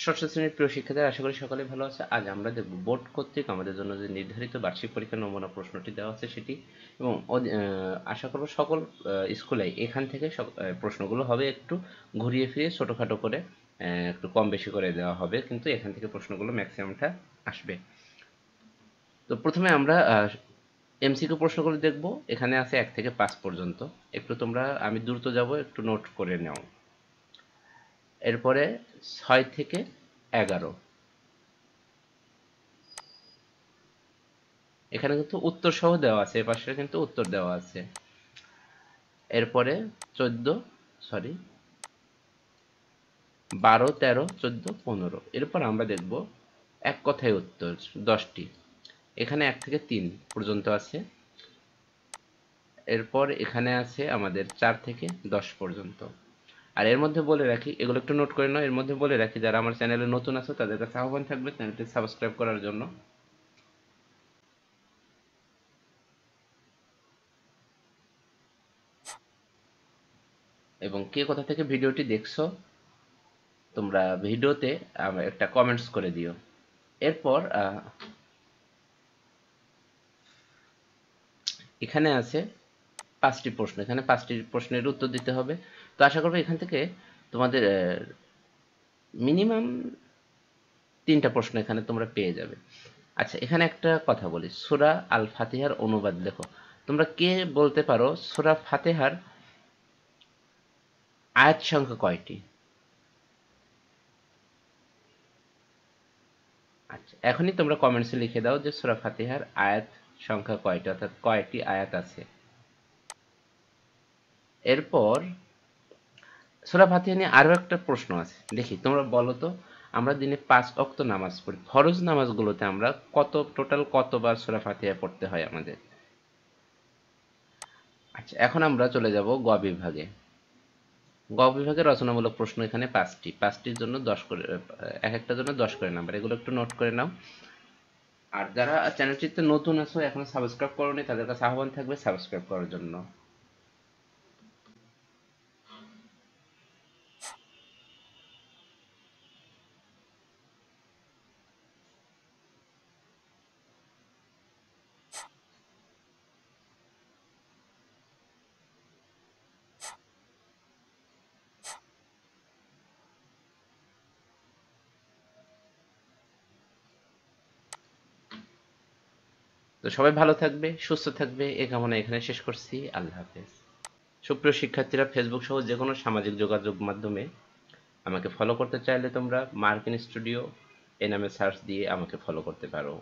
ষষ্ঠ শ্রেণীর প্রিয় শিক্ষার্থীরা, আশা করি সকলে ভালো আছে। আজ আমরা দেখব বোর্ড কর্তৃক আমাদের জন্য যে নির্ধারিত বার্ষিক পরীক্ষার নমুনা প্রশ্নটি দেওয়া আছে সেটি, এবং আশা করব সকল স্কুলে এখান থেকে প্রশ্নগুলো হবে একটু ঘুরিয়ে ফিরিয়ে ছোটোখাটো করে, একটু কম বেশি করে দেওয়া হবে, কিন্তু এখান থেকে প্রশ্নগুলো ম্যাক্সিমামটা আসবে। তো প্রথমে আমরা এমসিকিউ প্রশ্নগুলো দেখব। এখানে আছে 1 থেকে 5 পর্যন্ত। একটু তোমরা, আমি দ্রুত যাব, একটু নোট করে নাও। এরপরে 6 থেকে 11, এখানে কিন্তু উত্তর সহ দেওয়া আছে, এপাশে কিন্তু উত্তর দেওয়া আছে। এরপরে 12, 13, 14, 15। এরপর আমরা দেখব এক কথায় উত্তর 10টি। এখানে 1 থেকে 3 পর্যন্ত আছে। এরপর এখানে আছে আমাদের 4 থেকে 10 পর্যন্ত। আর এর মধ্যে বলে রাখি, এগুলো একটু নোট করে নাও, এর মধ্যে বলে রাখি যারা আমার চ্যানেলে নতুন আছো তাদের কাছে আহ্বান থাকবে চ্যানেলটি সাবস্ক্রাইব করার জন্য। এবং কে কোথা থেকে ভিডিওটি দেখছো তোমরা ভিডিওতে একটা কমেন্টস করে দিও। এরপর এখানে আছে 5টি প্রশ্ন, এখানে 5টি প্রশ্নের উত্তর দিতে হবে। তো আশা করবো এখান থেকে তোমাদের মিনিমাম 3টা প্রশ্ন এখানে তোমরা পেয়ে যাবে। আচ্ছা, এখানে একটা কথা বলি, সূরা আল ফাতিহার অনুবাদ লেখো। তোমরা কে বলতে পারো সূরা ফাতিহার আয়াত সংখ্যা কয়টি? আচ্ছা, এখনই তোমরা কমেন্টসে লিখে দাও যে সূরা ফাতিহার আয়াত সংখ্যা কয়টি, অর্থাৎ কয়টি আয়াত আছে। এরপর সূরা ফাতিহা নিয়ে আরো একটা প্রশ্ন আছে, দেখি তোমরা বলো তো। আমরা দিনে 5 ওয়াক্ত নামাজ পড়ি, ফরজ নামাজগুলোতে আমরা টোটাল কতবার সূরা ফাতিহা পড়তে হয় আমাদের? আচ্ছা, এখন আমরা চলে যাব গ বিভাগে। গ বিভাগে রচনামূলক প্রশ্ন এখানে 5টি, 5টির জন্য 10 করে, এক একটার জন্য 10 করে নাম্বার, এগুলো একটু নোট করে নাও। আর যারা চ্যানেলটিতে নতুন আছো, এখনো সাবস্ক্রাইব করোনি, তাদের কাছে আহ্বান থাকবে সাবস্ক্রাইব করার জন্য। তো সবাই ভালো থাকবে, সুস্থ থাকবে, এ কামনা এখানে শেষ করছি। আল্লাহ হাফেজ। সুপ্রিয় শিক্ষার্থীরা, ফেসবুক সহ যে কোনো সামাজিক যোগাযোগ মাধ্যমে আমাকে ফলো করতে চাইলে তোমরা মার্কিন স্টুডিও এ নামে সার্চ দিয়ে আমাকে ফলো করতে পারো।